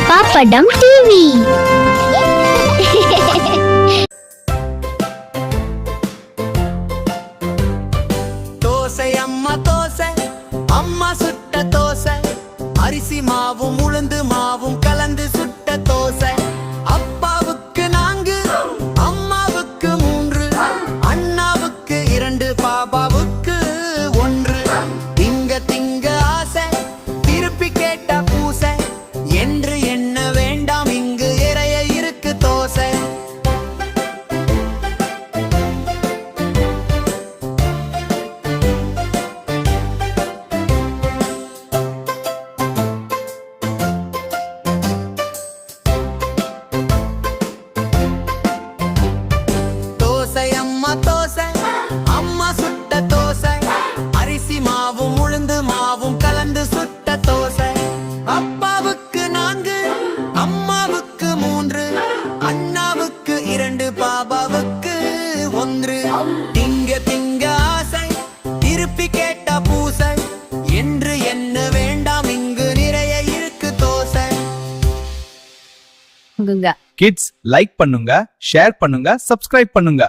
பாப்படம் TV. Dosa அம்மா தோசை, அம்மா சுட்ட தோசை, அரிசி மாவும் உளுந்து மாவும் கலந்து சுட்ட தோசை. அப்பாவுக்கு 4, அம்மாவுக்கு 3, அண்ணாவுக்கு 2, பாபாவுக்கு 1. திங்க திங்க ஆசை, திருப்பி கேட்ட பூசை, என்று என்ன வேண்டாம் இங்கு இறைய இருக்கு தோசை. தோசை அம்மா தோசை, அம்மா சுட்ட தோசை, அரிசி மாவும் உளுந்து மாவும் கலந்து சுட்ட தோசை. அப்பாவுக்கு 4, அம்மாவுக்கு 3, அண்ணாவுக்கு 2, பாபாவுக்கு 1. திங்க திங்க ஆசை, திருப்பி கேட்ட பூசை, என்று என்ன வேண்டாம் இங்கு நிறைய இருக்கு தோசை. கிட்ஸ் லைக் பண்ணுங்க, ஷேர் பண்ணுங்க, சப்ஸ்கிரைப் பண்ணுங்க.